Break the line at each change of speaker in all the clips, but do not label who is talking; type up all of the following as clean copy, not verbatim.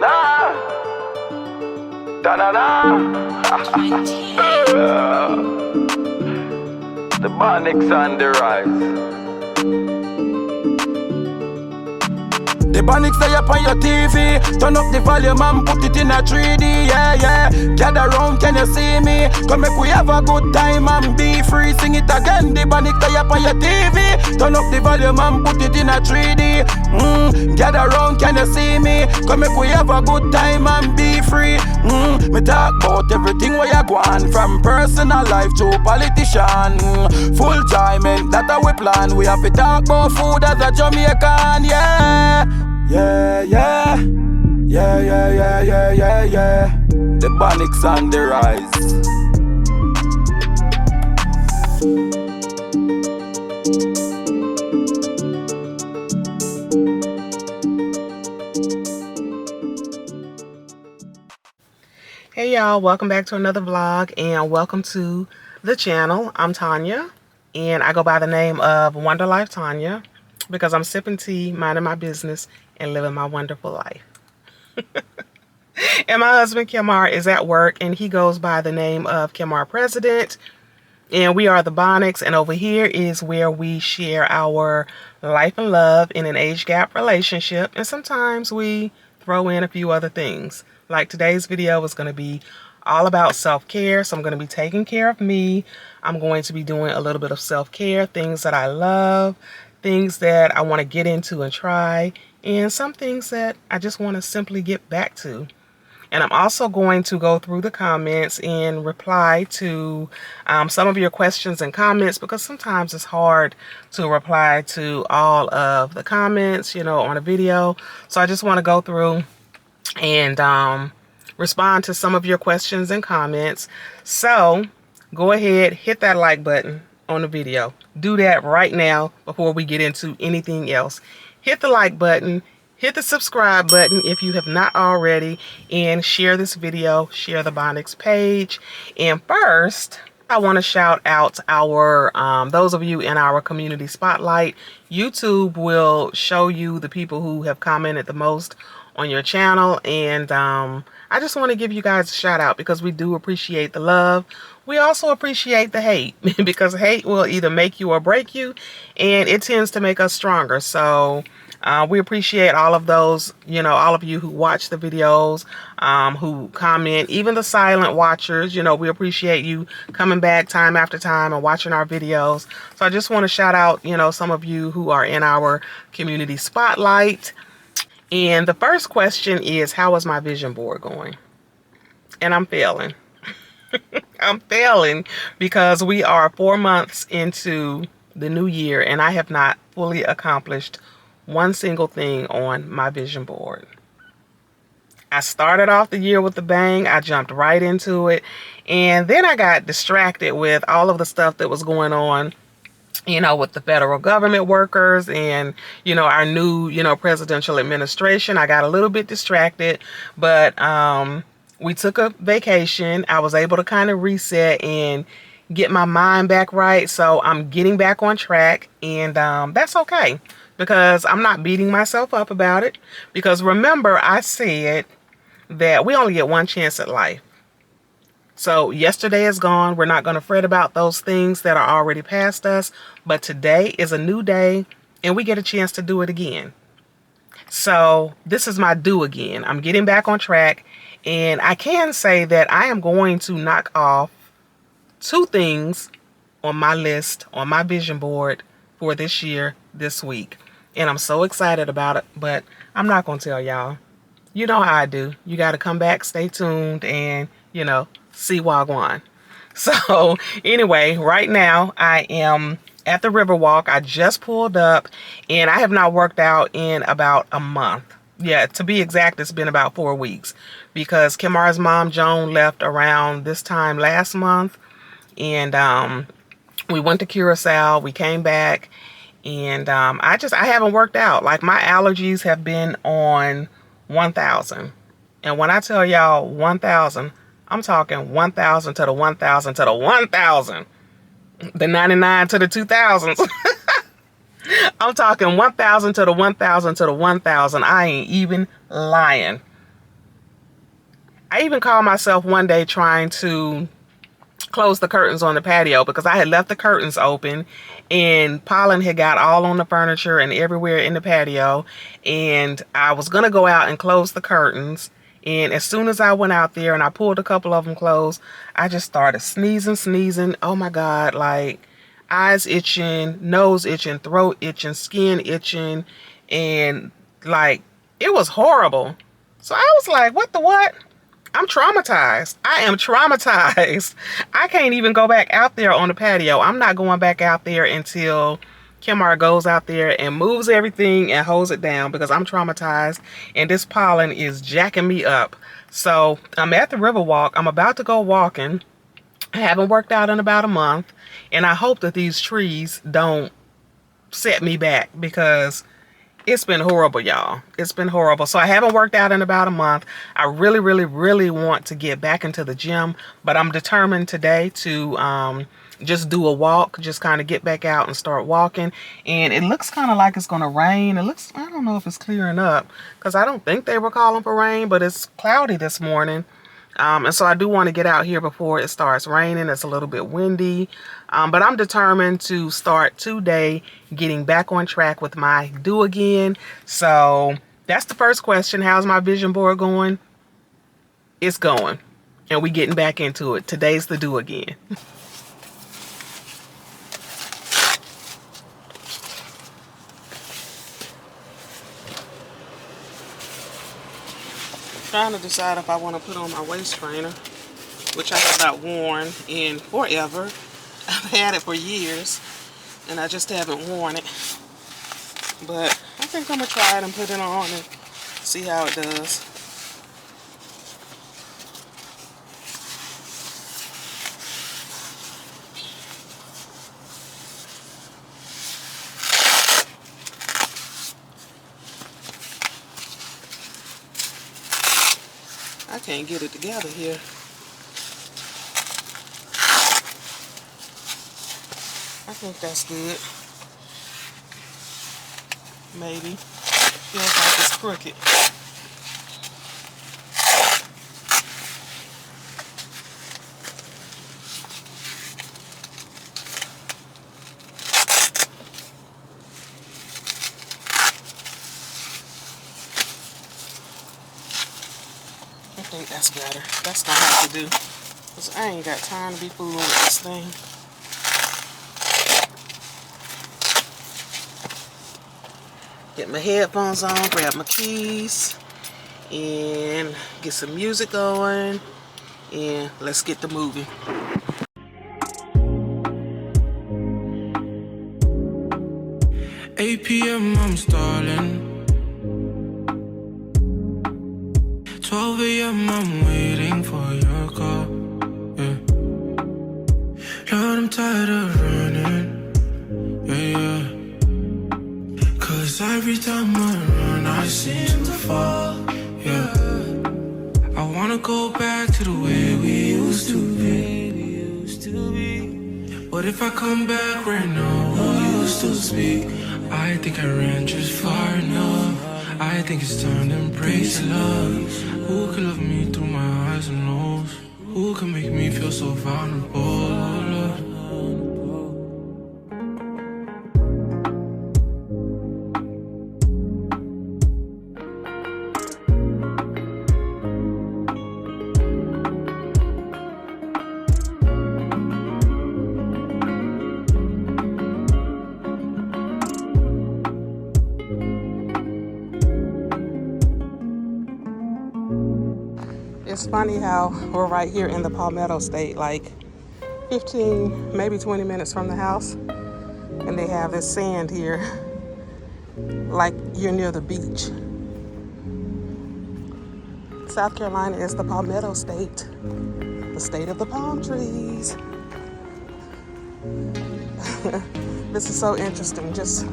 Nah, da-da-da. The Bonnicks on the rise. The Bonnicks stay up on your TV. Turn up the volume and put it in a 3D, yeah, yeah. Gather round, can you see me? Come make we have a good time and be free. Sing it again, the Bonnicks stay up on your TV. Turn up the volume and put it in a 3D. Gather round, can you see me? Come make we have a good time and be free. Me talk about everything where you go on, from personal life to politician. Full time, and that we plan. We have to talk about food as a Jamaican, yeah. Yeah, yeah, yeah, yeah, yeah, yeah, yeah, yeah. The Bonnicks on the rise.
Hey y'all, welcome back to another vlog and welcome to the channel. I'm Tanya and I go by the name of Wonder Life Tanya because I'm sipping tea, minding my business, and living my wonderful life. And my husband Kemar is at work and he goes by the name of Kemar President. And we are the Bonnicks, and over here is where we share our life and love in an age gap relationship. And sometimes we throw in a few other things. Like today's video is going to be all about self-care. So I'm going to be taking care of me. I'm going to be doing a little bit of self-care, things that I love, things that I want to get into and try, and some things that I just want to simply get back to. And I'm also going to go through the comments and reply to some of your questions and comments, because sometimes it's hard to reply to all of the comments, you know, on a video. So I just want to go through and respond to some of your questions and comments. So go ahead, hit that like button on the video. Do that right now before we get into anything else. Hit the like button, hit the subscribe button if you have not already, and share this video, share the Bonnicks page. And first, I want to shout out our those of you in our community spotlight. YouTube will show you the people who have commented the most on your channel, and I just want to give you guys a shout out because we do appreciate the love. We also appreciate the hate because hate will either make you or break you, and it tends to make us stronger. So we appreciate all of those, you know, all of you who watch the videos, who comment, even the silent watchers. You know, we appreciate you coming back time after time and watching our videos. So I just want to shout out, you know, some of you who are in our community spotlight. And the first question is, how is my vision board going? And I'm failing. I'm failing because we are 4 months into the new year and I have not fully accomplished one single thing on my vision board. I started off the year with a bang. I jumped right into it. And then I got distracted with all of the stuff that was going on, you know, with the federal government workers and, you know, our new, you know, presidential administration. I got a little bit distracted, but we took a vacation. I was able to kind of reset and get my mind back right. So I'm getting back on track, and that's okay because I'm not beating myself up about it. Because remember, I said that we only get one chance at life. So yesterday is gone. We're not going to fret about those things that are already past us. But today is a new day and we get a chance to do it again. So this is my do again. I'm getting back on track, and I can say that I am going to knock off 2 things on my list, on my vision board for this year, this week. And I'm so excited about it, but I'm not going to tell y'all. You know how I do. You got to come back, stay tuned, and, you know, see Wagwan. So anyway, right now I am at the Riverwalk. I just pulled up and I have not worked out in about a month. Yeah, to be exact, it's been about 4 weeks because Kemar's mom, Joan, left around this time last month. And we went to Curacao. We came back, and I haven't worked out. Like, my allergies have been on 1,000. And when I tell y'all 1,000, I'm talking 1,000 to the 1,000 to the 1,000. The 99 to the 2,000s. I'm talking 1,000 to the 1,000 to the 1,000. I ain't even lying. I even caught myself one day trying to close the curtains on the patio because I had left the curtains open and pollen had got all on the furniture and everywhere in the patio, and I was gonna go out and close the curtains, and as soon as I went out there and I pulled a couple of them closed, I just started sneezing. Oh my God, like eyes itching, nose itching, throat itching, skin itching, and like it was horrible. So I was like, what the what? I'm traumatized. I am traumatized. I can't even go back out there on the patio. I'm not going back out there until Kimar goes out there and moves everything and holds it down because I'm traumatized and this pollen is jacking me up. So I'm at the Riverwalk. I'm about to go walking. I haven't worked out in about a month, and I hope that these trees don't set me back because it's been horrible, y'all. It's been horrible. So I haven't worked out in about a month. I really want to get back into the gym, but I'm determined today to just do a walk, just kind of get back out and start walking. And it looks kind of like it's going to rain. I don't know if it's clearing up because I don't think they were calling for rain, but it's cloudy this morning. And so I do want to get out here before it starts raining. It's a little bit windy, but I'm determined to start today getting back on track with my do again. So that's the first question. How's my vision board going? It's going, and we getting back into it. Today's the do again. Trying to decide if I want to put on my waist trainer, which I have not worn in forever. I've had it for years and I just haven't worn it, but I think I'm gonna try it and put it on and see how it does. I can't get it together here. I think that's good. Maybe. Feels like it's crooked. I think that's better. That's gonna have to do. Because I ain't got time to be fooling with this thing. Get my headphones on, grab my keys, and get some music going, and let's get the movie.
8 p.m. I'm stalling. 12 a.m. I'm waiting for your call. Yeah. Lord, I'm tired of running. Yeah. Cause every time I run, I seem to fall. Yeah. I wanna go back to the way we used to be. But if I come back right now, will you still speak? I think I ran just far enough. I think it's time to embrace love. Who can love me through my highs and lows? Who can make me feel so vulnerable?
It's funny how we're right here in the Palmetto State, like 15, maybe 20 minutes from the house, and they have this sand here, like you're near the beach. South Carolina is the Palmetto State, the state of the palm trees. This is so interesting, just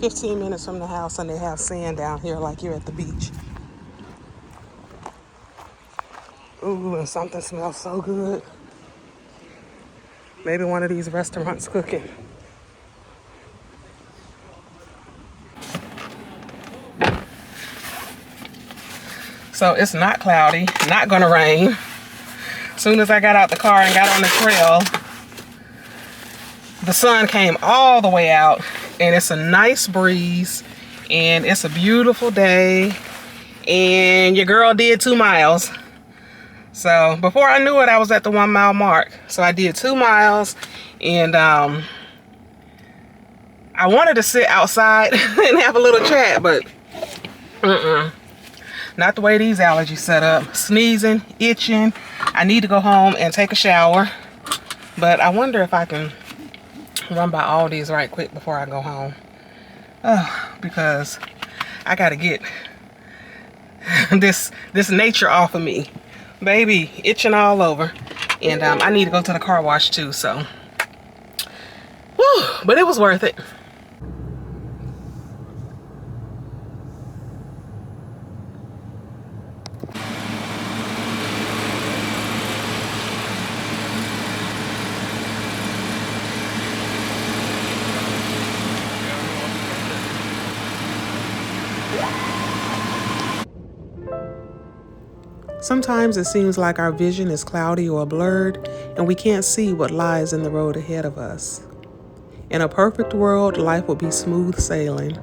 15 minutes from the house and they have sand down here like you're at the beach. Ooh, and something smells so good. Maybe one of these restaurants cooking. So it's not cloudy, not gonna rain. As soon as I got out the car and got on the trail, the sun came all the way out, and it's a nice breeze, and it's a beautiful day, and your girl did 2 miles. So before I knew it, I was at the 1 mile mark. So I did 2 miles, and I wanted to sit outside and have a little chat, but not the way these allergies set up. Sneezing, itching. I need to go home and take a shower, but I wonder if I can run by all these right quick before I go home. Because I gotta get this nature off of me. Baby, itching all over. And I need to go to the car wash too, so. Whew, but it was worth it. Sometimes it seems like our vision is cloudy or blurred, and we can't see what lies in the road ahead of us. In a perfect world, life would be smooth sailing.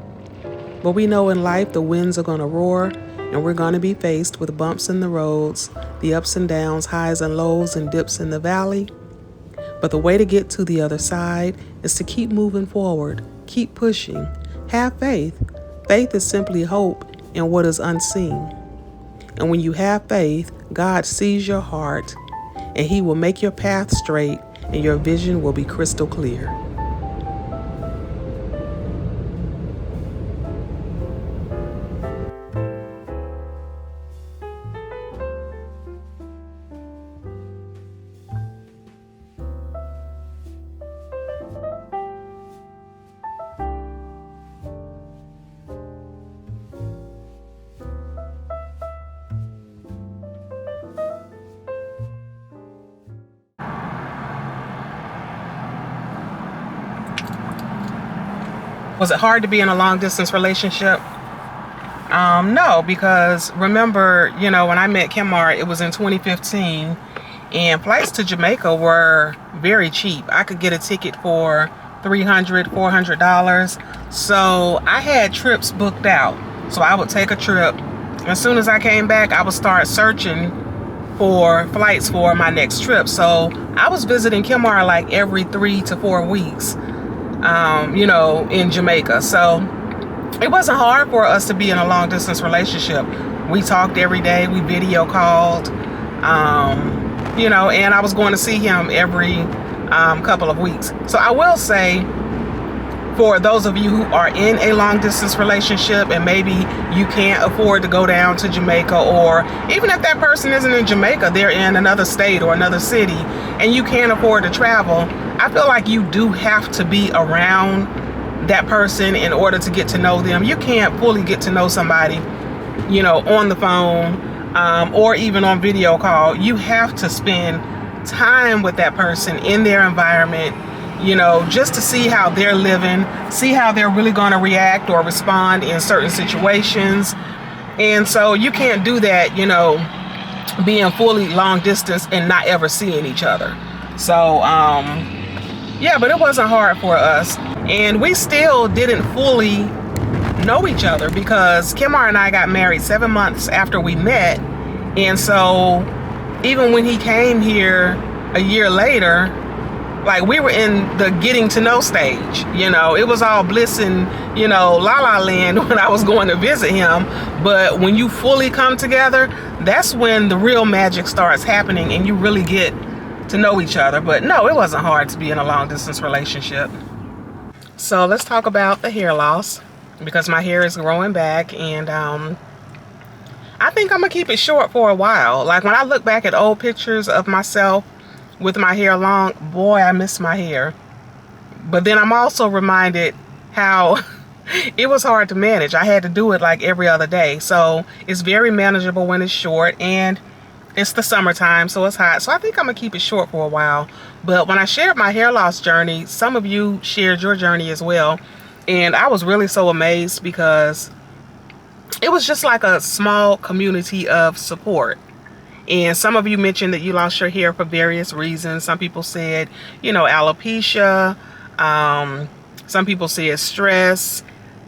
But we know in life the winds are going to roar, and we're going to be faced with bumps in the roads, the ups and downs, highs and lows, and dips in the valley. But the way to get to the other side is to keep moving forward, keep pushing, have faith. Faith is simply hope in what is unseen. And when you have faith, God sees your heart, and He will make your path straight, and your vision will be crystal clear. Was it hard to be in a long distance relationship? No, because remember, when I met Kemar, it was in 2015, and flights to Jamaica were very cheap. I could get a ticket for $300, $400. So I had trips booked out. So I would take a trip. As soon as I came back, I would start searching for flights for my next trip. So I was visiting Kemar like every 3 to 4 weeks. In Jamaica. So it wasn't hard for us to be in a long distance relationship. We talked every day, we video called, and I was going to see him every couple of weeks. So I will say, for those of you who are in a long distance relationship and maybe you can't afford to go down to Jamaica, or even if that person isn't in Jamaica, they're in another state or another city and you can't afford to travel, I feel like you do have to be around that person in order to get to know them. You can't fully get to know somebody, on the phone or even on video call. You have to spend time with that person in their environment, just to see how they're living, see how they're really going to react or respond in certain situations. And so you can't do that, being fully long distance and not ever seeing each other. So, yeah, but it wasn't hard for us. And we still didn't fully know each other because Kemar and I got married 7 months after we met. And so even when he came here a year later, like, we were in the getting to know stage. It was all bliss and, la la land when I was going to visit him. But when you fully come together, that's when the real magic starts happening and you really get to know each other. But no, it wasn't hard to be in a long distance relationship. So let's talk about the hair loss, because my hair is growing back, and I think I'm gonna keep it short for a while. Like, when I look back at old pictures of myself with my hair long, boy, I miss my hair. But then I'm also reminded how it was hard to manage. I had to do it like every other day. So it's very manageable when it's short, and it's the summertime, so it's hot. So I think I'm gonna keep it short for a while. But when I shared my hair loss journey, some of you shared your journey as well. And I was really so amazed because it was just like a small community of support. And some of you mentioned that you lost your hair for various reasons. Some people said, you know, alopecia. Some people said stress.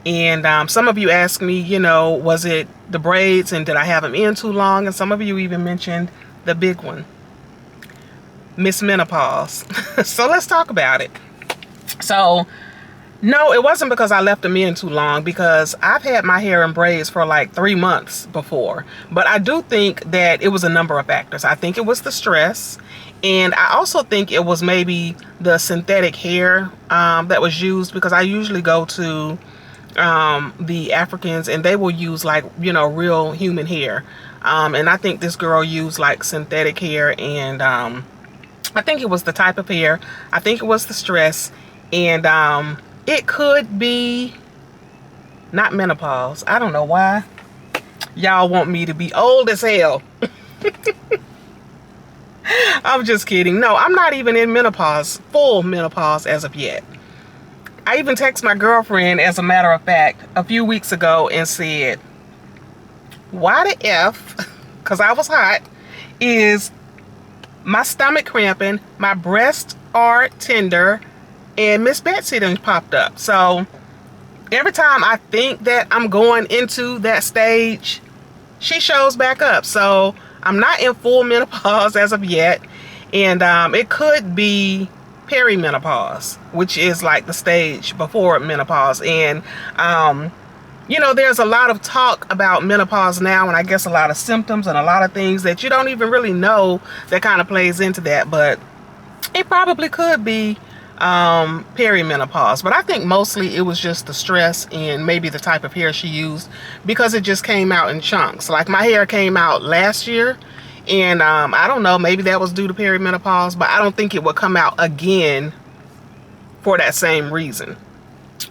And some of you asked me, you know, was it the braids and did I have them in too long? And some of you even mentioned the big one, Miss Menopause. So let's talk about it. So no, it wasn't because I left them in too long, because I've had my hair in braids for like 3 months before. But I do think that it was a number of factors. I think it was the stress. And I also think it was maybe the synthetic hair that was used, because I usually go to the Africans and they will use like, you know, real human hair. And I think this girl used like synthetic hair, and I think it was the type of hair. I think it was the stress. And it could be not menopause. I don't know why y'all want me to be old as hell. I'm just kidding. No, I'm not even in menopause, full menopause as of yet. I even texted my girlfriend, as a matter of fact, a few weeks ago and said, why the F, because I was hot, is my stomach cramping, my breasts are tender, and Miss Betsy done popped up. So every time I think that I'm going into that stage, she shows back up. So I'm not in full menopause as of yet. And it could be perimenopause, which is like the stage before menopause. And, you know, there's a lot of talk about menopause now, and I guess a lot of symptoms and a lot of things that you don't even really know that kind of plays into that. But it probably could be perimenopause, but I think mostly it was just the stress and maybe the type of hair she used, because it just came out in chunks. Like my hair came out last year, and I don't know, maybe that was due to perimenopause, but I don't think it would come out again for that same reason.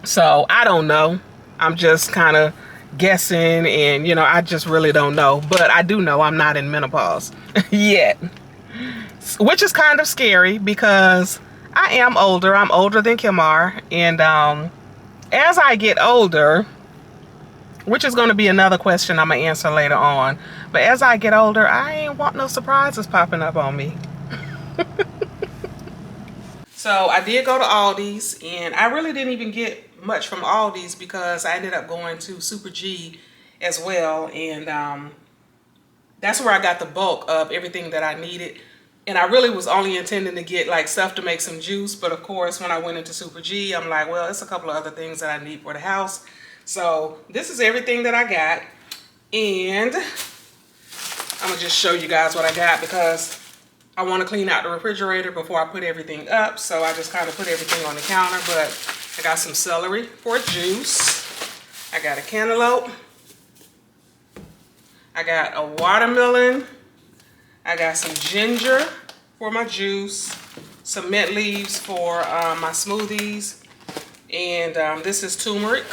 So I don't know. I'm just kind of guessing, and you know, I just really don't know. But I do know I'm not in menopause yet, which is kind of scary because I am older. I'm older than Kimar. And as I get older, which is going to be another question I'm going to answer later on, but as I get older, I ain't want no surprises popping up on me. So I did go to Aldi's, and I really didn't even get much from Aldi's because I ended up going to Super G as well. And that's where I got the bulk of everything that I needed. And I really was only intending to get like stuff to make some juice. But of course, when I went into Super G, I'm like, well, it's a couple of other things that I need for the house. So this is everything that I got. And I'm gonna just show you guys what I got, because I want to clean out the refrigerator before I put everything up. So I just kind of put everything on the counter. But I got some celery for juice. I got a cantaloupe. I got a watermelon. I got some ginger for my juice, some mint leaves for my smoothies, and this is turmeric.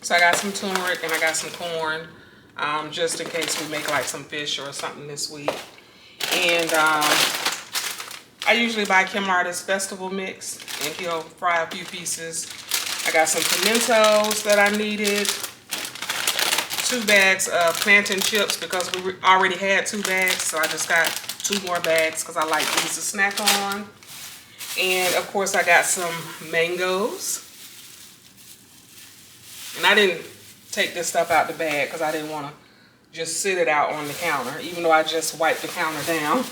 So I got some turmeric, and I got some corn, just in case we make like some fish or something this week. And I usually buy Kimar this festival mix, and he'll fry a few pieces. I got some pimentos that I needed. 2 bags of plantain chips because we already had 2 bags, so I just got 2 more bags because I like these to snack on. And of course I got some mangoes. And I didn't take this stuff out the bag because I didn't want to just sit it out on the counter, even though I just wiped the counter down.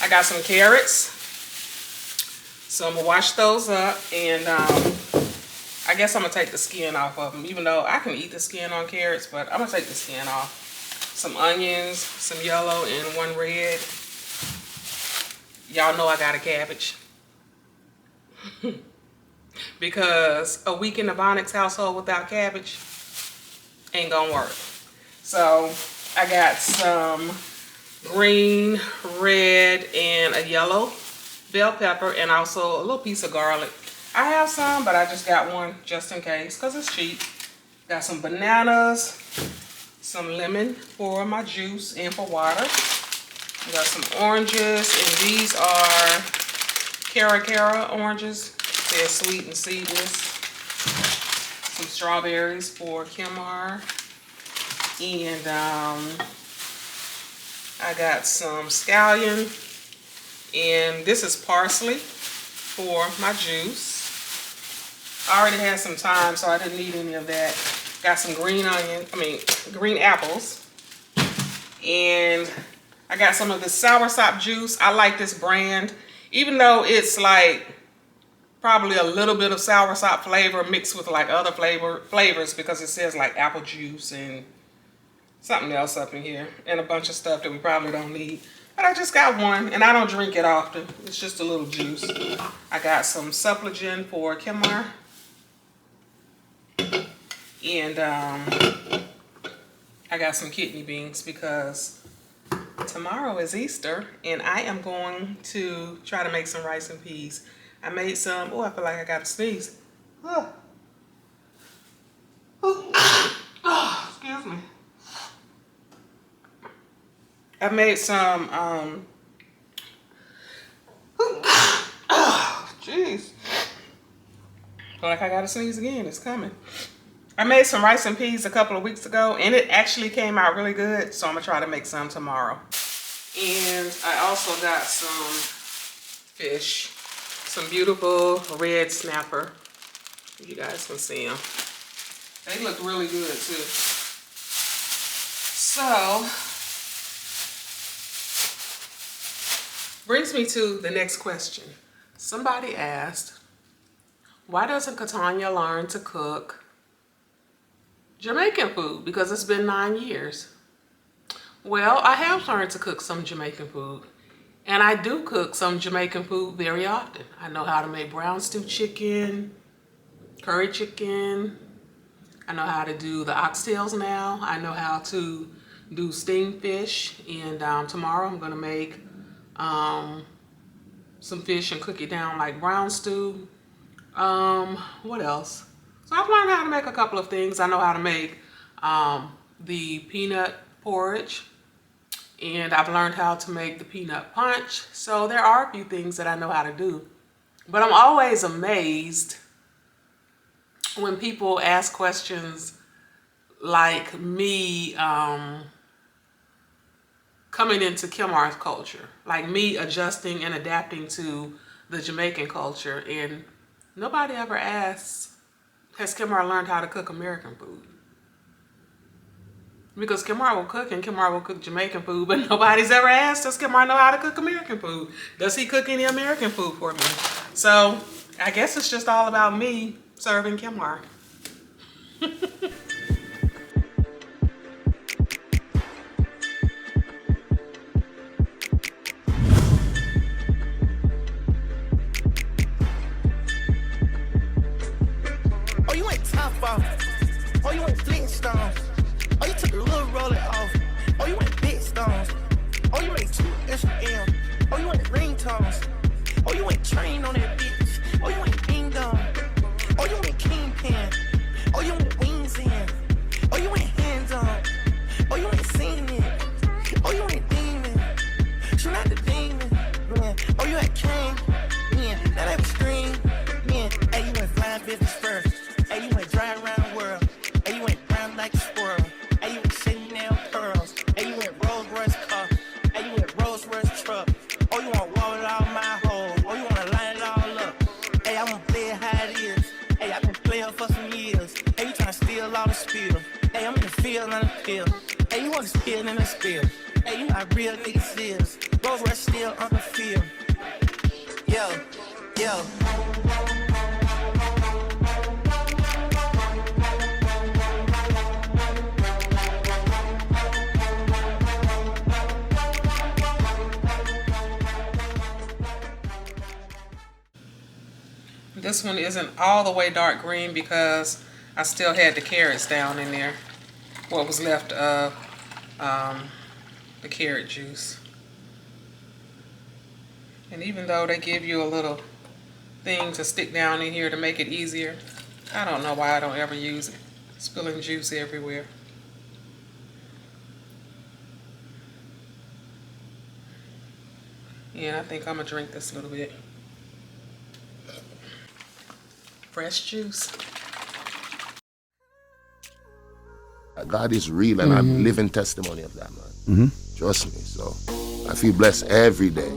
I got some carrots, so I'm gonna wash those up, and I guess I'm gonna take the skin off of them, even though I can eat the skin on carrots, but I'm gonna take the skin off. Some onions, some yellow and 1 red. Y'all know I got a cabbage. Because a week in the Bonnicks household without cabbage ain't gonna work. So I got some green, red, and a yellow bell pepper, and also a little piece of garlic. I have some, but I just got one just in case because it's cheap. Got some bananas, some lemon for my juice and for water. Got some oranges, and these are Cara oranges. They're sweet and seedless. Some strawberries for Kimar. And I got some scallion, and this is parsley for my juice. I already had some thyme, so I didn't need any of that. Got some green apples. And I got some of this soursop juice. I like this brand, even though it's like probably a little bit of soursop flavor mixed with like other flavors, because it says like apple juice and something else up in here and a bunch of stuff that we probably don't need. But I just got one, and I don't drink it often. It's just a little juice. I got some Suppligen for Kemar. And I got some kidney beans because tomorrow is Easter, and I am going to try to make some rice and peas. I made some. Oh, I feel like I got to sneeze. Oh. Oh, excuse me. I made some, oh, jeez. Feel like I got to sneeze again. It's coming. I made some rice and peas a couple of weeks ago, and it actually came out really good, so I'm going to try to make some tomorrow. And I also got some fish. Some beautiful red snapper. You guys can see them. They look really good too. So, brings me to the next question. Somebody asked, why doesn't Katanya learn to cook Jamaican food? Because it's been 9 years. Well, I have learned to cook some Jamaican food. And I do cook some Jamaican food very often. I know how to make brown stew chicken, curry chicken. I know how to do the oxtails now. I know how to do steamed fish. And tomorrow I'm gonna make some fish and cook it down like brown stew. What else? So I've learned how to make a couple of things. I know how to make the peanut porridge. And I've learned how to make the peanut punch. So there are a few things that I know how to do. But I'm always amazed when people ask questions like me coming into Kemar's culture. Like me adjusting and adapting to the Jamaican culture. And nobody ever asks, has Kemar learned how to cook American food? Because Kemar will cook and Kemar will cook Jamaican food, but nobody's ever asked, does Kemar know how to cook American food? Does he cook any American food for me? So I guess it's just all about me serving Kemar.
Oh, you ain't top off. Oh, you ain't Flintstones. Oh, you took a little roller off. Oh, you ain't big stones. Oh, you ain't 2 SM. Oh, you ain't ringtones. Oh, you ain't train on that bitch. Oh, you ain't ding dong. Oh, you ain't kingpin. Oh, you ain't wings in. Oh, you ain't hands on. Oh, you ain't seen it. Oh, you ain't demon. She not the demon. Man. Oh, you ain't king. Man, that ain't scream. Man, hey, you ain't flying business first. Hey, you ain't driving around the world. Hey, you ain't brown like a squirrel. Hey, you ain't Chanel pearls. Hey, you ain't Rolls Royce car. Hey, you ain't Rolls Royce truck. Oh, you want wall it all my hole. Oh, you wanna line it all up. Hey, I wanna play it how it is. Hey, I've been playing for some years. Hey, you tryna steal all the spill. Hey, I'm in the field on the field. Hey, you wanna spill in the spill. Hey, you not real niggas is. Rolls Royce still on the field. Yo, yo.
This one isn't all the way dark green because I still had the carrots down in there. What was left of the carrot juice. And even though they give you a little thing to stick down in here to make it easier, I don't know why I don't ever use it. Spilling juice everywhere. Yeah, I think I'm gonna drink this a little bit. Fresh juice.
God is real, and I'm living testimony of that, man. Trust me. So I feel blessed every day.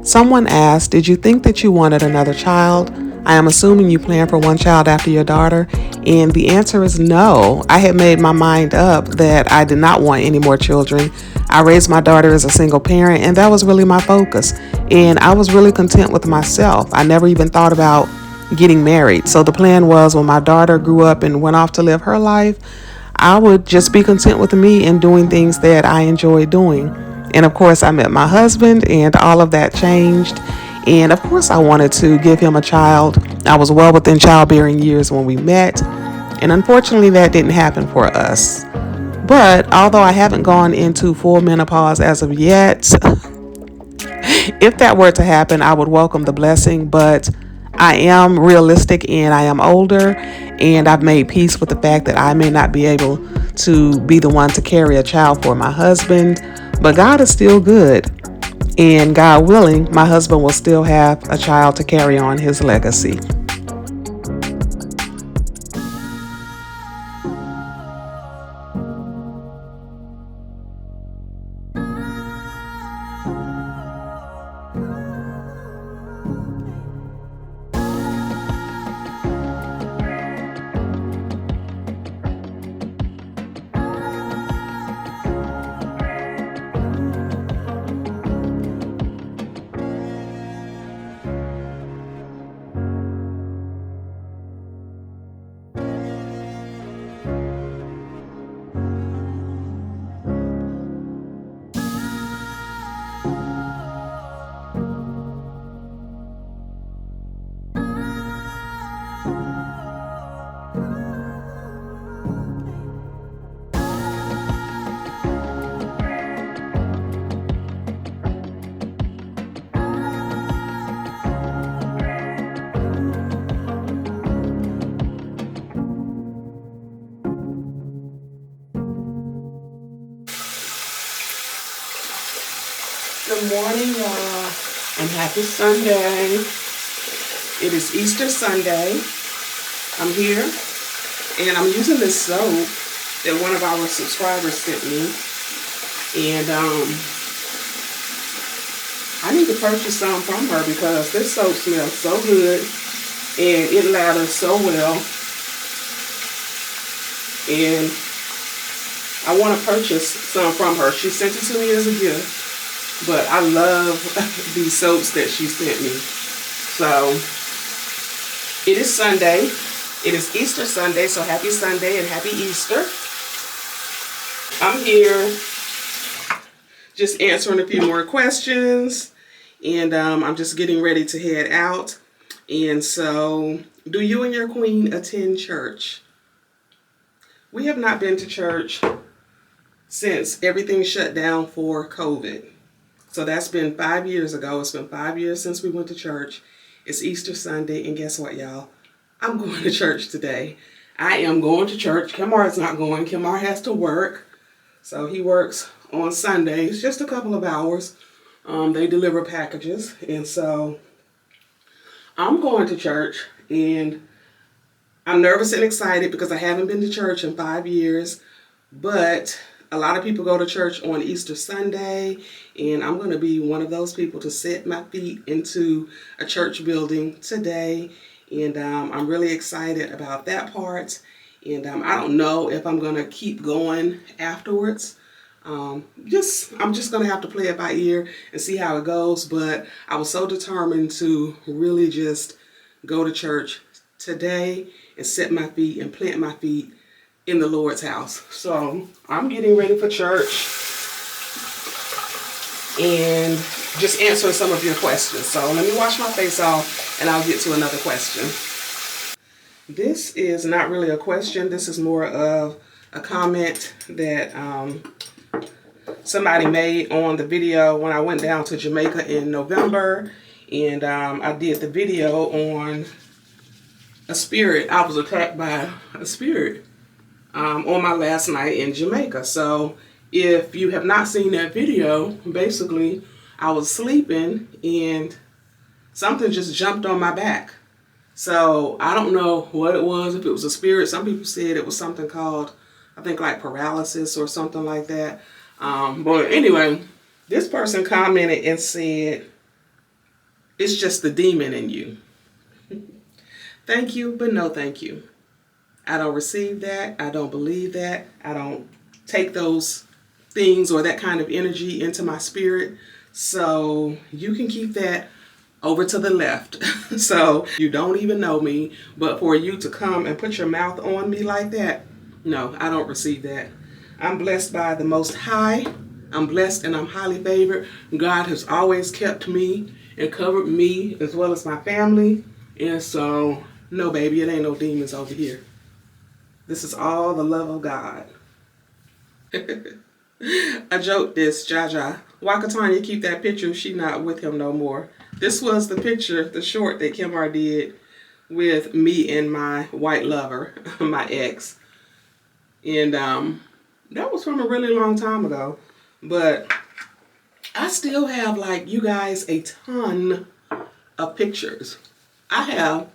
Someone asked, did you think that you wanted another child? I am assuming you plan for one child after your daughter. And the answer is no. I had made my mind up that I did not want any more children. I raised my daughter as a single parent, and that was really my focus. And I was really content with myself. I never even thought about getting married. So the plan was when my daughter grew up and went off to live her life, I would just be content with me and doing things that I enjoy doing. And of course, I met my husband, and all of that changed. And of course, I wanted to give him a child. I was well within childbearing years when we met. And unfortunately, that didn't happen for us. But although I haven't gone into full menopause as of yet, if that were to happen, I would welcome the blessing. But I am realistic and I am older, and I've made peace with the fact that I may not be able to be the one to carry a child for my husband. But God is still good. And God willing, my husband will still have a child to carry on his legacy. Good morning, y'all, and happy Sunday. It is Easter Sunday. I'm here, and I'm using this soap that one of our subscribers sent me. And I need to purchase some from her because this soap smells so good, and it lathers so well. And I want to purchase some from her. She sent it to me as a gift. But I love these soaps that she sent me. So, it is Sunday. It is Easter Sunday, so happy Sunday and happy Easter. I'm here just answering a few more questions. And I'm just getting ready to head out. And so, do you and your queen attend church? We have not been to church since everything shut down for COVID. So that's been 5 years ago. It's been 5 years since we went to church. It's Easter Sunday, and guess what, y'all? I'm going to church today. I am going to church. Kemar's not going. Kemar has to work. So he works on Sundays, just a couple of hours. They deliver packages. And so I'm going to church, and I'm nervous and excited because I haven't been to church in 5 years. But a lot of people go to church on Easter Sunday, and I'm going to be one of those people to set my feet into a church building today. And I'm really excited about that part. And I don't know if I'm going to keep going afterwards. I'm just going to have to play it by ear and see how it goes. But I was so determined to really just go to church today and set my feet and plant my feet in the Lord's house. So I'm getting ready for church and just answering some of your questions. So let me wash my face off and I'll get to another question. This is not really a question. This is more of a comment that somebody made on the video when I went down to Jamaica in November. And I did the video on a spirit. I was attacked by a spirit on my last night in Jamaica. So if you have not seen that video, basically I was sleeping and something just jumped on my back. So I don't know what it was, if it was a spirit. Some people said it was something called, I think, like paralysis or something like that. But anyway, this person commented and said, it's just the demon in you. Thank you, but no thank you. I don't receive that. I don't believe that. I don't take those things or that kind of energy into my spirit. So you can keep that over to the left. So you don't even know me, but for you to come and put your mouth on me like that, no, I don't receive that. I'm blessed by the Most High. I'm blessed and I'm highly favored. God has always kept me and covered me as well as my family. And so, no, baby, it ain't no demons over here. This is all the love of God. I joked this, Jaja. Why could Tanya keep that picture if she not with him no more? This was the picture, the short that Kimar did with me and my white lover, my ex. And that was from a really long time ago. But I still have, like, you guys, a ton of pictures. I have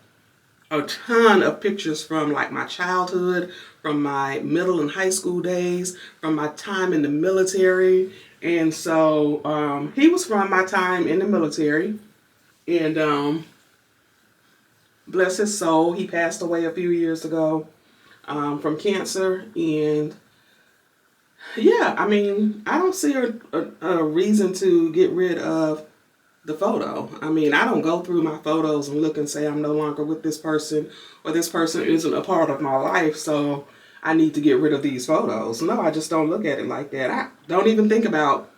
a ton of pictures from, like, my childhood, from my middle and high school days, from my time in the military. And so he was from my time in the military. And bless his soul, he passed away a few years ago from cancer. And yeah, I mean, I don't see a reason to get rid of the photo. I mean, I don't go through my photos and look and say I'm no longer with this person or this person isn't a part of my life, so I need to get rid of these photos. No, I just don't look at it like that. I don't even think about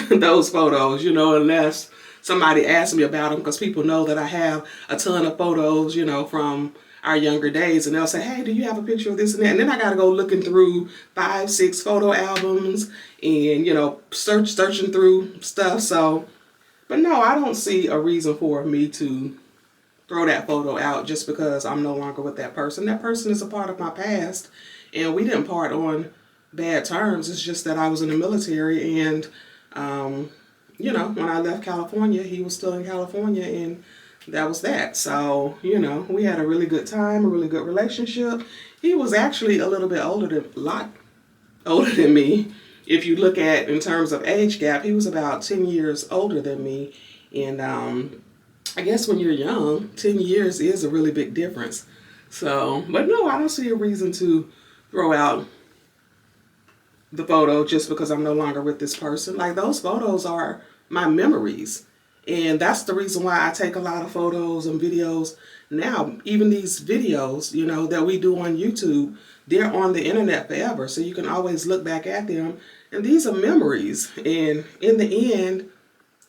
those photos, you know, unless somebody asks me about them, because people know that I have a ton of photos, you know, from our younger days, and they'll say, hey, do you have a picture of this and that? And then I got to go looking through 5, 6 photo albums and, you know, searching through stuff. So, but no, I don't see a reason for me to throw that photo out just because I'm no longer with that person. That person is a part of my past, and we didn't part on bad terms. It's just that I was in the military, and you know, when I left California, he was still in California, and that was that. So, you know, we had a really good time, a really good relationship. He was actually a little bit older a lot older than me. If you look at in terms of age gap, he was about 10 years older than me. And I guess when you're young, 10 years is a really big difference. So, but no, I don't see a reason to throw out the photo just because I'm no longer with this person. Like, those photos are my memories. And that's the reason why I take a lot of photos and videos now. Even these videos, you know, that we do on YouTube, they're on the internet forever. So you can always look back at them. And these are memories. And in the end,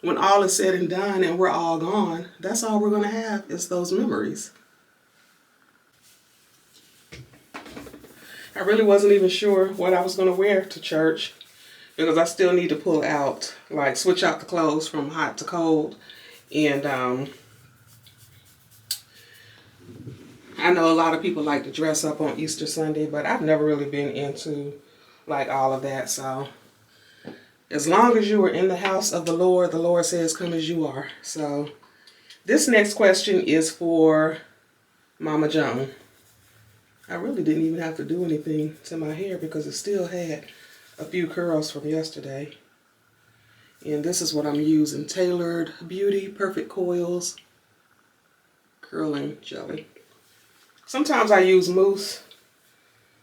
when all is said and done and we're all gone, that's all we're going to have is those memories. I really wasn't even sure what I was going to wear to church, because I still need to pull out, like, switch out the clothes from hot to cold. And I know a lot of people like to dress up on Easter Sunday, but I've never really been into, like, all of that. So as long as you are in the house of the Lord says, come as you are. So this next question is for Mama Joan. I really didn't even have to do anything to my hair because it still had a few curls from yesterday. And this is what I'm using. Tailored Beauty Perfect Coils Curling Jelly. Sometimes I use mousse,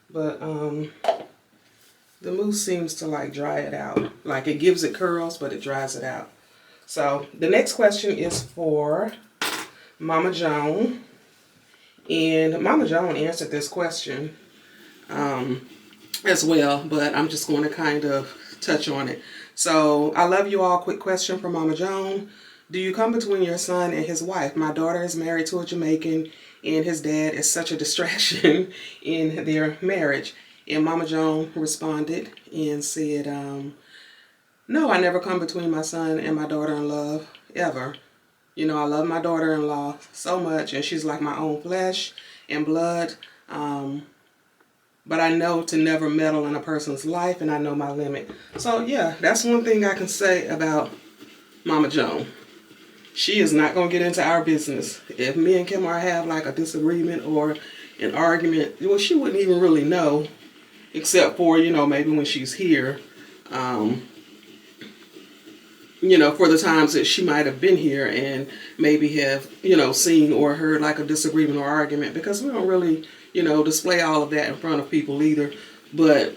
but the mousse seems to, like, dry it out. Like, it gives it curls, but it dries it out. So the next question is for Mama Joan. And Mama Joan answered this question as well, but I'm just going to kind of touch on it. So, I love you all. Quick question from Mama Joan. Do you come between your son and his wife? My daughter is married to a Jamaican, and his dad is such a distraction in their marriage. And Mama Joan responded and said, no, I never come between my son and my daughter-in-law, ever. You know, I love my daughter-in-law so much, and she's like my own flesh and blood. But I know to never meddle in a person's life, and I know my limit. So, yeah, that's one thing I can say about Mama Joan. she is not going to get into our business. If me and Kimar have like a disagreement or an argument, well, she wouldn't even really know, except for, you know, maybe when she's here, you know, for the times that she might have been here and maybe have, you know, seen or heard like a disagreement or argument, because we don't really, you know, display all of that in front of people either. But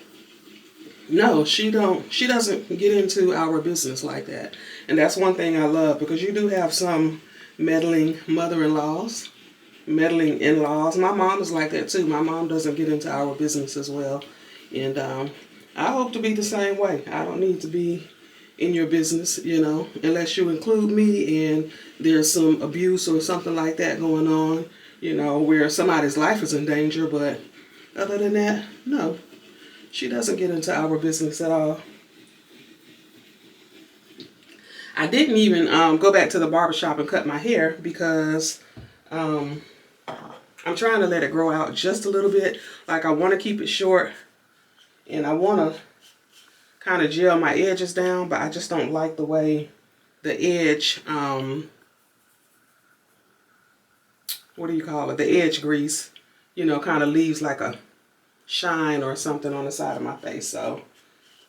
no, she doesn't get into our business like that. And that's one thing I love, because you do have some meddling mother-in-laws, meddling in-laws. My mom is like that too. My mom doesn't get into our business as well. And I hope to be the same way. I don't need to be in your business, you know, unless you include me and there's some abuse or something like that going on, you know, where somebody's life is in danger. But other than that, no, she doesn't get into our business at all. I didn't even go back to the barbershop and cut my hair because I'm trying to let it grow out just a little bit. Like, I want to keep it short and I want to kind of gel my edges down, but I just don't like the way the edge, what do you call it? The edge grease, you know, kind of leaves like a shine or something on the side of my face. So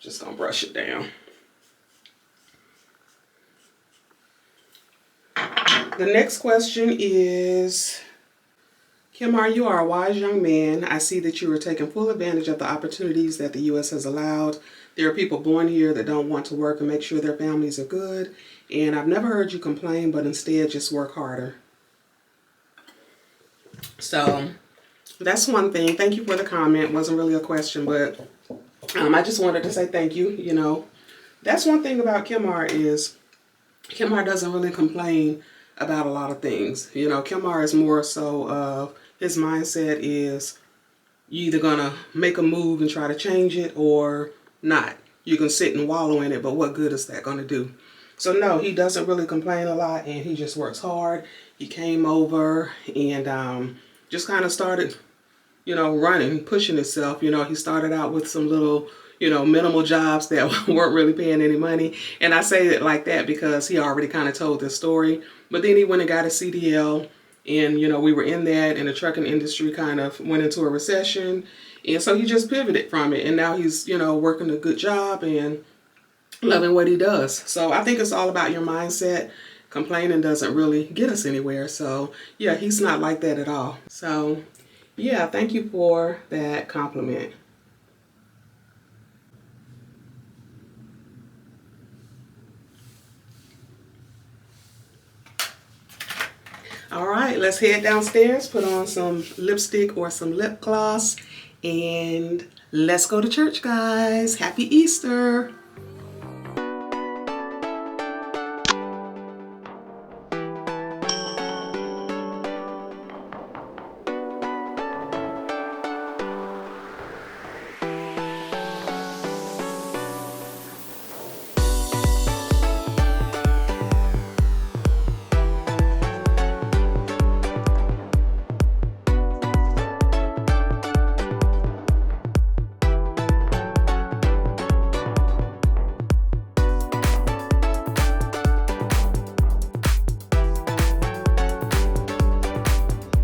just gonna brush it down. The next question is, Kimar, you are a wise young man. I see that you are taking full advantage of the opportunities that the U.S. has allowed. There are people born here that don't want to work and make sure their families are good. And I've never heard you complain, but instead just work harder. So that's one thing. Thank you for the comment. It wasn't really a question, but I just wanted to say thank you. You know, that's one thing about Kimar is Kimar doesn't really complain about a lot of things. You know, Kimar is more so of his mindset is you either gonna make a move and try to change it or not. You can sit and wallow in it, but what good is that gonna do? So no, he doesn't really complain a lot and he just works hard. He came over and just kind of started, you know, running, pushing himself. You know, he started out with some little, you know, minimal jobs that weren't really paying any money. And I say it like that because he already kind of told this story. But then he went and got a CDL. And, you know, we were in that, and the trucking industry kind of went into a recession. And so he just pivoted from it. And now he's, you know, working a good job and loving what he does. So I think it's all about your mindset. Complaining doesn't really get us anywhere. So, yeah, he's not like that at all. So, yeah, thank you for that compliment. All right, let's head downstairs, put on some lipstick or some lip gloss, and let's go to church, guys. Happy Easter.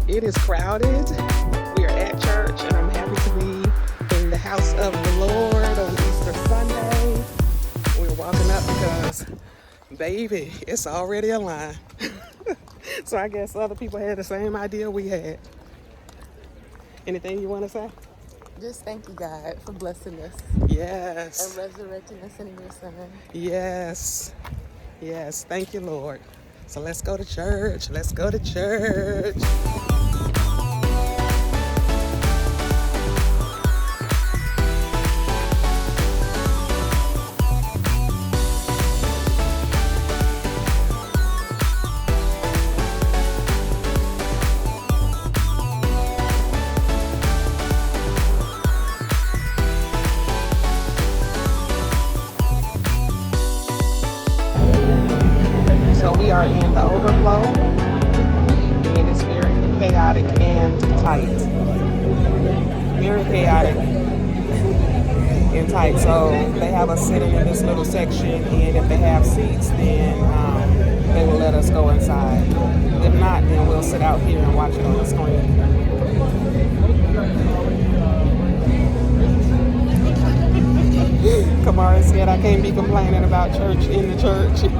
It is crowded. We are at church, and I'm happy to be in the house of the Lord on Easter Sunday. We're walking up because, baby, it's already a line. So I guess other people had the same idea we had. Anything you want to say?
Just thank you, God, for blessing us.
Yes.
And resurrecting us in your Son.
Yes. Yes. Thank you, Lord. So let's go to church. Let's go to church. We are in the overflow, and it's very chaotic and tight. Very chaotic and tight. So they have us sitting in this little section, and if they have seats, then they will let us go inside. If not, then we'll sit out here and watch it on the screen. Kamara said I can't be complaining about church in the church.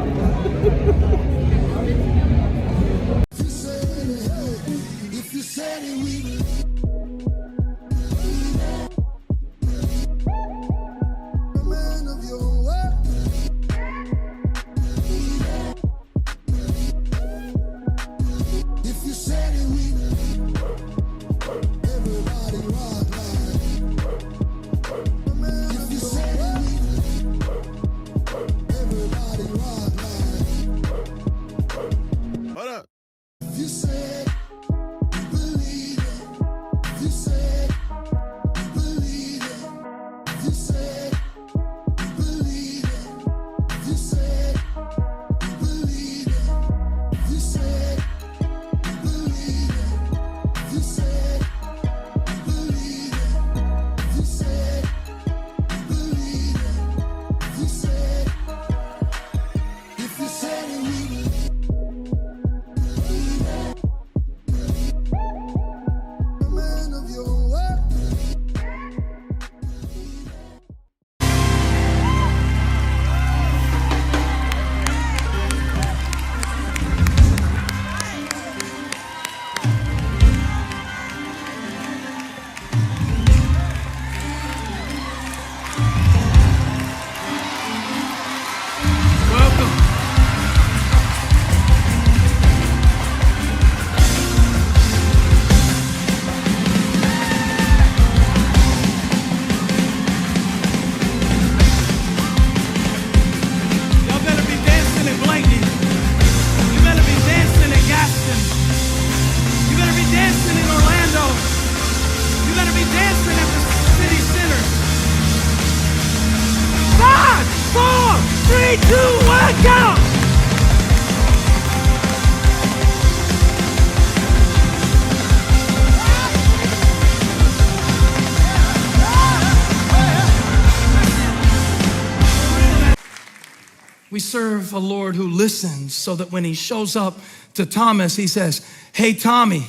We serve a Lord who listens so that when he shows up to Thomas, he says, hey, Tommy,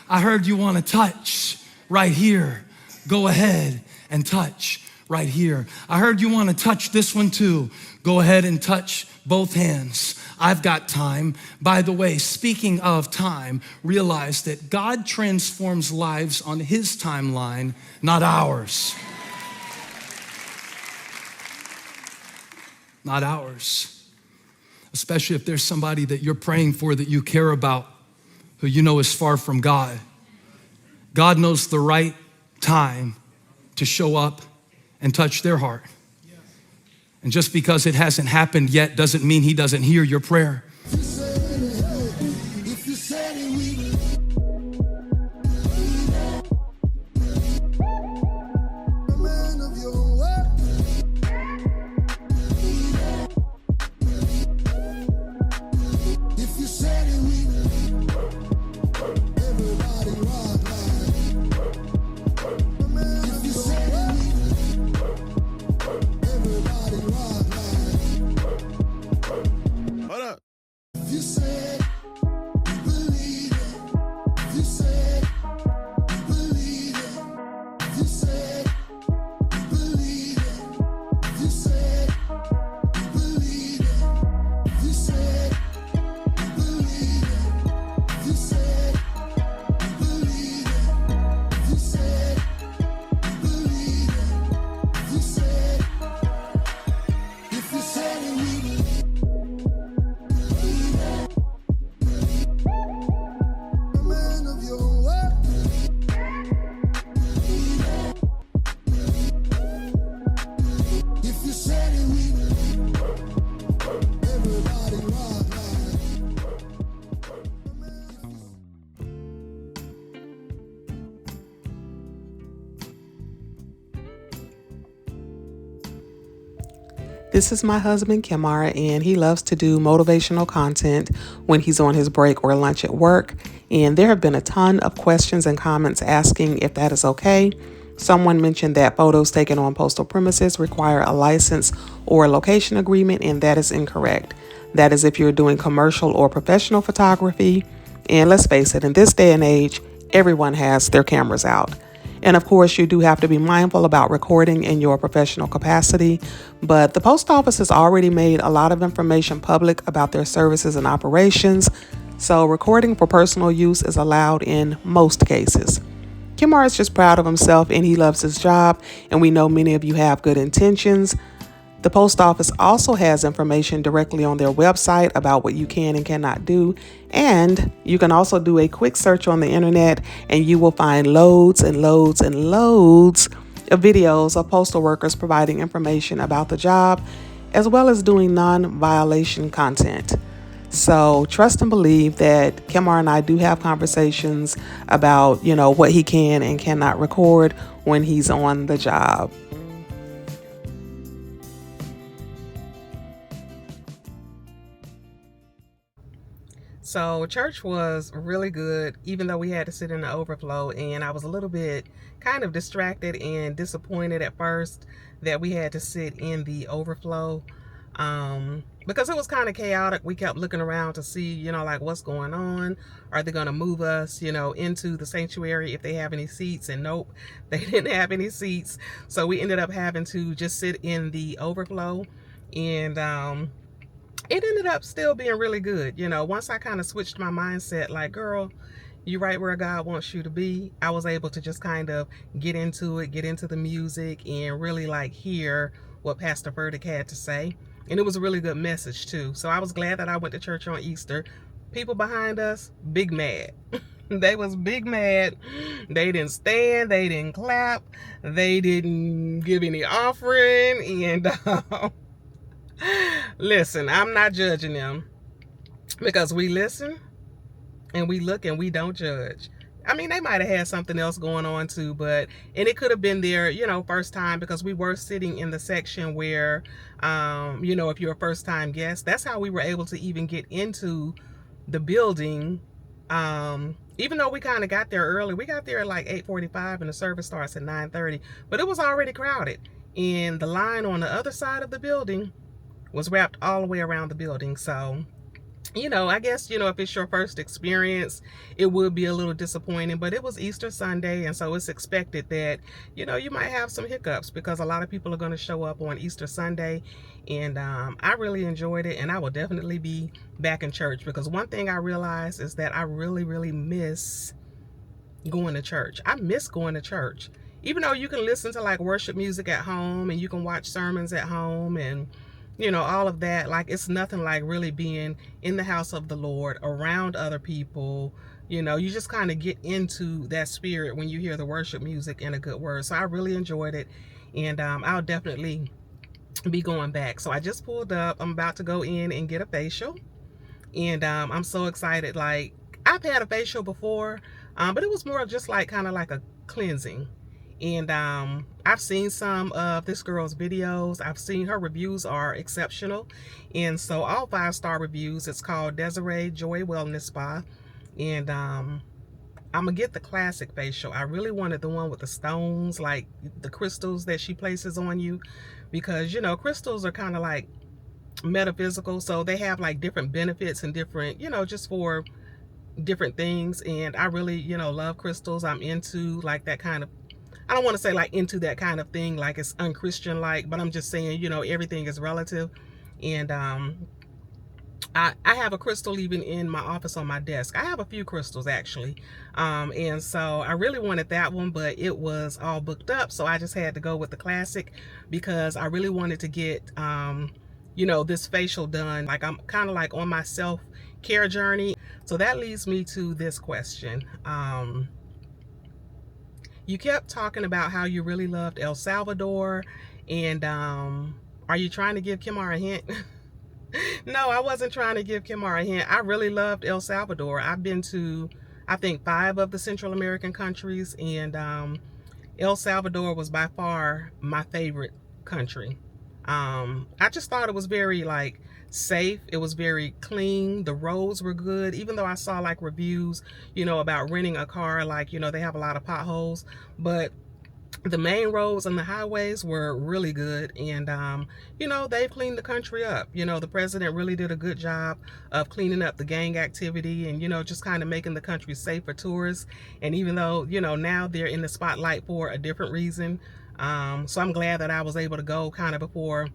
I heard you want to touch right here. Go ahead and touch right here. I heard you want to touch this one too. Go ahead and touch both hands. I've got time. By the way, speaking of time, realize that God transforms lives on his timeline, not ours. Not ours. Especially if there's somebody that you're praying for that you care about, who you know is far from God. God knows the right time to show up and touch their heart. And just because it hasn't happened yet doesn't mean he doesn't hear your prayer.
This is my husband, Kamara, and he loves to do motivational content when he's on his break or lunch at work. And there have been a ton of questions and comments asking if that is okay. Someone mentioned that photos taken on postal premises require a license or a location agreement, and that is incorrect. That is if you're doing commercial or professional photography. And let's face it, in this day and age, everyone has their cameras out. And of course, you do have to be mindful about recording in your professional capacity. But the post office has already made a lot of information public about their services and operations. So recording for personal use is allowed in most cases. Kimar is just proud of himself and he loves his job, and we know many of you have good intentions. The post office also has information directly on their website about what you can and cannot do, and you can also do a quick search on the internet and you will find loads and loads and loads of videos of postal workers providing information about the job, as well as doing non-violation content. So trust and believe that Kimar and I do have conversations about, what he can and cannot record when he's on the job. So church was really good, even though we had to sit in the overflow, and I was a little bit kind of distracted and disappointed at first that we had to sit in the overflow, because it was kind of chaotic. We kept looking around to see, like what's going on. Are they going to move us, into the sanctuary if they have any seats? And nope, they didn't have any seats. So we ended up having to just sit in the overflow, and it ended up still being really good. Once I kind of switched my mindset, like, girl, you right where God wants you to be, I was able to just kind of get into it, get into the music, and really like hear what Pastor Burdick had to say. And it was a really good message too. So I was glad that I went to church on Easter. People behind us, big mad. They was big mad. They didn't stand, they didn't clap, they didn't give any offering, and listen, I'm not judging them, because we listen and we look and we don't judge. I mean, they might have had something else going on too, and it could have been their, first time, because we were sitting in the section where, if you're a first time guest, that's how we were able to even get into the building. Even though we kind of got there early, we got there at like 8:45 and the service starts at 9:30, but it was already crowded. And the line on the other side of the building was wrapped all the way around the building. So, I guess, if it's your first experience, it would be a little disappointing, but it was Easter Sunday. And so it's expected that, you might have some hiccups, because a lot of people are going to show up on Easter Sunday. And I really enjoyed it, and I will definitely be back in church, because one thing I realized is that I really, really miss going to church. I miss going to church. Even though you can listen to like worship music at home and you can watch sermons at home and all of that, like it's nothing like really being in the house of the Lord around other people. You just kind of get into that spirit when you hear the worship music and a good word. So I really enjoyed it, and I'll definitely be going back. So I just pulled up. I'm about to go in and get a facial, and I'm so excited. Like, I've had a facial before, but it was more just like kind of like a cleansing. And I've seen some of this girl's videos. I've seen her reviews are exceptional. And so all 5-star reviews. It's called Desiree Joy Wellness Spa. And I'm going to get the classic facial. I really wanted the one with the stones, like the crystals that she places on you. Because, crystals are kind of like metaphysical. So they have like different benefits and different, just for different things. And I really, love crystals. I'm into like that kind of, I don't want to say like into that kind of thing, like it's unchristian like, but I'm just saying, everything is relative. And I have a crystal even in my office on my desk. I have a few crystals actually. And so I really wanted that one, but it was all booked up. So I just had to go with the classic, because I really wanted to get, this facial done. Like, I'm kind of like on my self-care journey. So that leads me to this question. You kept talking about how you really loved El Salvador, and are you trying to give Kimar a hint? No, I wasn't trying to give Kimar a hint. I really loved El Salvador. I've been to, I think, 5 of the Central American countries, and El Salvador was by far my favorite country. I just thought it was very like safe. It was very clean. The roads were good, even though I saw like reviews, about renting a car, like, they have a lot of potholes, but the main roads and the highways were really good, and you know, they've cleaned the country up. You know, the president really did a good job of cleaning up the gang activity, and you know, just kind of making the country safe for tourists. And even though, you know, now they're in the spotlight for a different reason, so I'm glad that I was able to go kind of before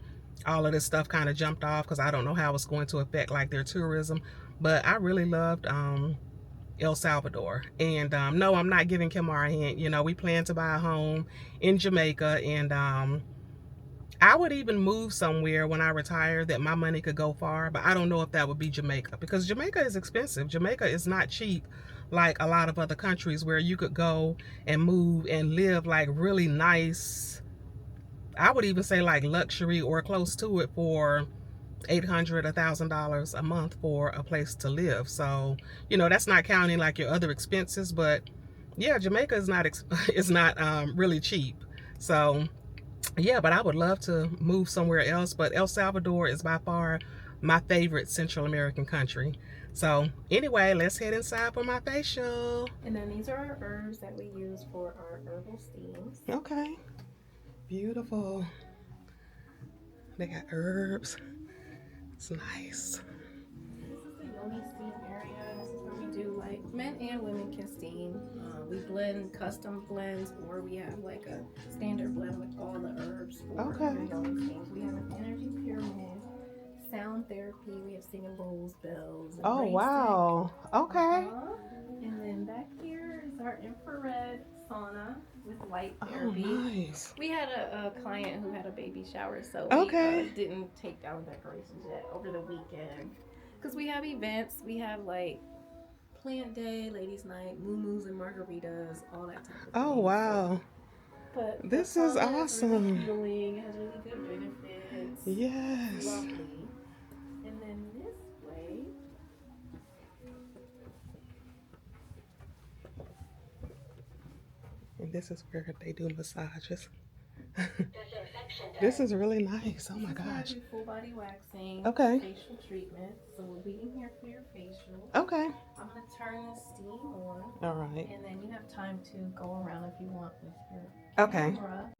all of this stuff kind of jumped off, because I don't know how it's going to affect like their tourism. But I really loved El Salvador. And no, I'm not giving Kimar a hint. You know, we plan to buy a home in Jamaica, and I would even move somewhere when I retire that my money could go far, but I don't know if that would be Jamaica, because Jamaica is expensive. Jamaica is not cheap like a lot of other countries where you could go and move and live like really nice, I would even say like luxury or close to it, for $800, $1,000 a month for a place to live. So, you know, that's not counting like your other expenses, but yeah, Jamaica is not really cheap. So yeah, but I would love to move somewhere else, but El Salvador is by far my favorite Central American country. So anyway, let's head inside for my facial.
And then these are our herbs that we use for our herbal steams.
Okay, beautiful. They got herbs. It's nice.
This is the yoni steam area. This is where we do like men and women can steam. We blend custom blends, or we have like a standard blend with all the herbs for
Okay.
yoni steams. We have an energy pyramid, sound therapy. We have singing bowls, bells. And
Oh
rain
wow. Okay.
And then back here is our infrared sauna with light
Oh
therapy.
nice.
We had a client who had a baby shower, so
Okay.
we didn't take down decorations yet over the weekend. Because we have events, we have like plant day, ladies night, moo-moos and margaritas, all that type of thing.
Oh wow.
But
This
the
is
sauna really
awesome.
healing, has really good benefits.
Yes.
Lovely. And then this way,
And this is where they do massages. This is really nice. Oh my
this is where I
gosh.
do full body waxing,
Okay.
facial treatment. So we'll be in here for your facial.
Okay.
I'm gonna turn the steam on.
All right.
And then you have time to go around if you want with your
Okay.
camera.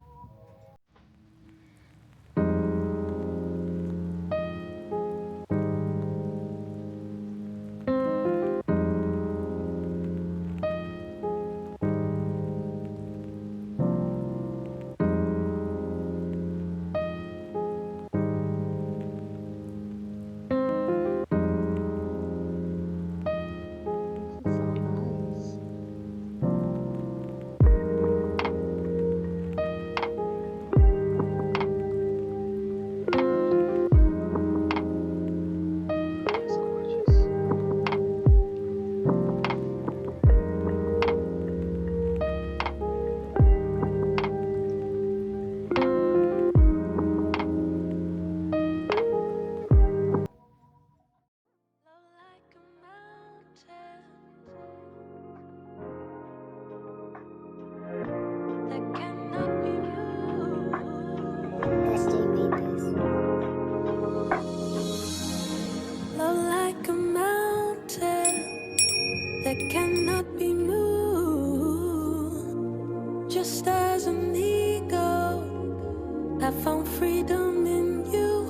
Love like a mountain that cannot be moved. Just as an eagle, I found freedom in you,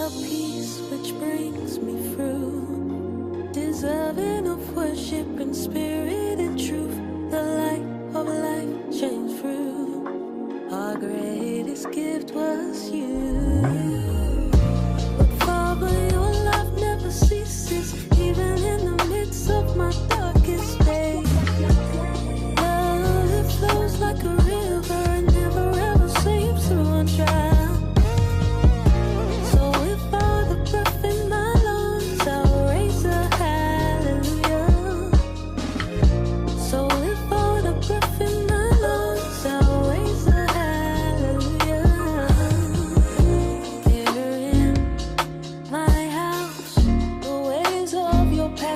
a peace which brings me through. Deserving of worship in spirit and truth, the light of life shines through. Our greatest gift was you. But Father, your love never ceases, even in the midst of my darkest days. Love that flows like a river and never ever seems to run dry. So if all the breath in my lungs, I'll raise a hallelujah. So if all the breath in my lungs, I'll raise a hallelujah. Here in my house, the ways of your past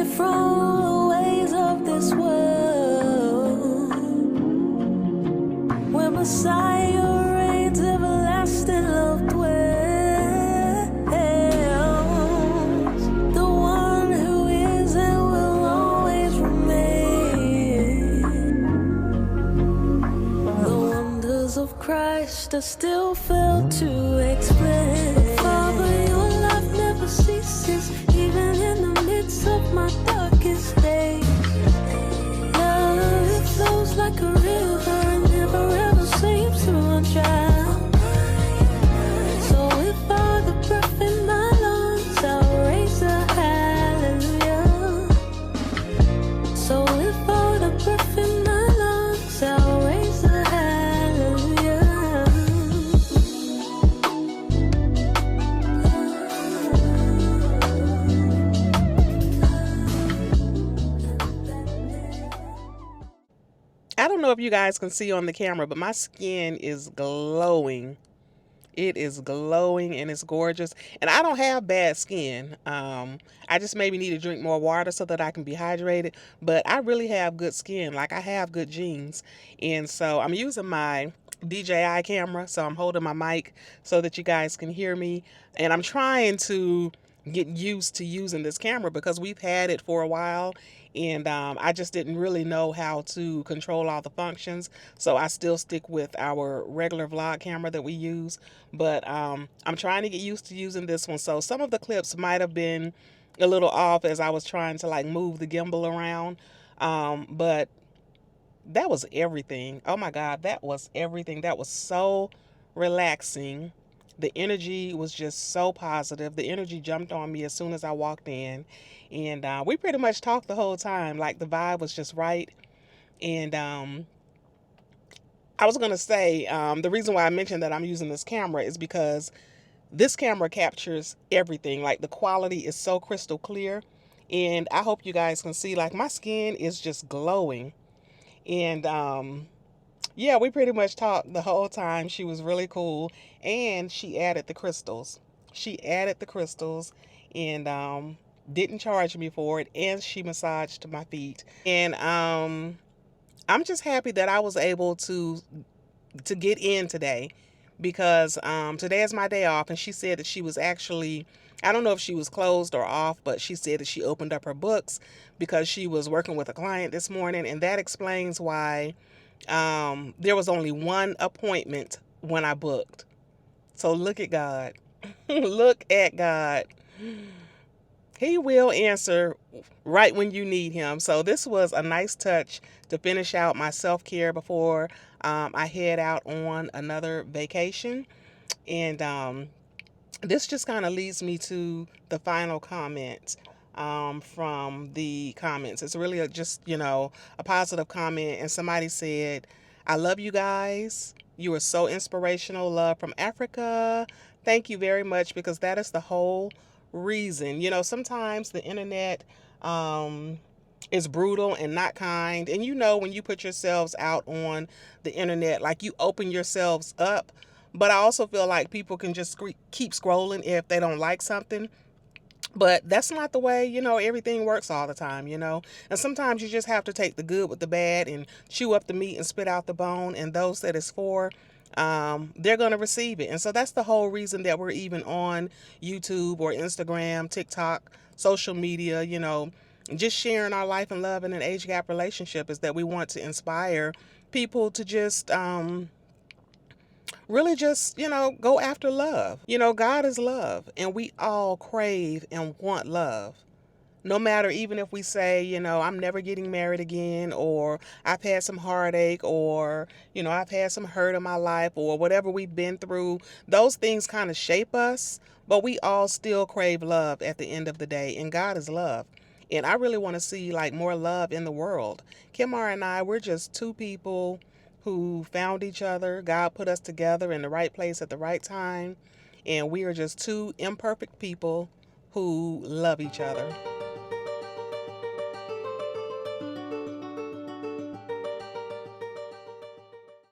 free from the ways of this world, where Messiah reigns, everlasting love dwells. The one who is and will always remain. The wonders of Christ I still fail to explain. Father, your love never ceases, even in the midst of my darkest days. Love, it flows like a river and never ever seems to run dry. So if all the breath in my lungs, I'll raise a hallelujah. So if all the breath in my lungs, I'll raise a hallelujah.
I don't know if you guys can see on the camera, but my skin is glowing. It is glowing and it's gorgeous. And I don't have bad skin. I just maybe need to drink more water so that I can be hydrated. But I really have good skin. Like, I have good genes. And so I'm using my DJI camera. So I'm holding my mic so that you guys can hear me. And I'm trying to get used to using this camera because we've had it for a while. And I just didn't really know how to control all the functions. So I still stick with our regular vlog camera that we use. But I'm trying to get used to using this one. So some of the clips might have been a little off as I was trying to like move the gimbal around. But that was everything. Oh my God, that was everything. That was so relaxing. The energy was just so positive. The energy jumped on me as soon as I walked in. And we pretty much talked the whole time. Like, the vibe was just right. And I was going to say, the reason why I mentioned that I'm using this camera is because this camera captures everything. Like, the quality is so crystal clear. And I hope you guys can see, like, my skin is just glowing. And yeah, we pretty much talked the whole time. She was really cool. And she added the crystals. She added the crystals and didn't charge me for it. And she massaged my feet. And I'm just happy that I was able to get in today because today is my day off. And she said that she was actually, I don't know if she was closed or off, but she said that she opened up her books because she was working with a client this morning. And that explains why there was only one appointment when I booked. So look at God. Look at God. He will answer right when you need him. So this was a nice touch to finish out my self-care before I head out on another vacation. And this just kind of leads me to the final comment from the comments. It's really just, a positive comment. And somebody said, I love you guys. You are so inspirational. Love from Africa. Thank you very much, because that is the whole reason. Sometimes the internet is brutal and not kind. And when you put yourselves out on the internet, like, you open yourselves up. But I also feel like people can just keep scrolling if they don't like something. But that's not the way, everything works all the time, And sometimes you just have to take the good with the bad and chew up the meat and spit out the bone. And those that it's for, they're going to receive it. And so that's the whole reason that we're even on YouTube or Instagram, TikTok, social media, just sharing our life and love in an age gap relationship, is that we want to inspire people to just really just, go after love. God is love, and we all crave and want love. No matter, even if we say, I'm never getting married again, or I've had some heartache, or, I've had some hurt in my life, or whatever we've been through, those things kind of shape us, but we all still crave love at the end of the day, and God is love. And I really want to see, like, more love in the world. Kimar and I, we're just two people who found each other. God put us together in the right place at the right time. And we are just two imperfect people who love each other.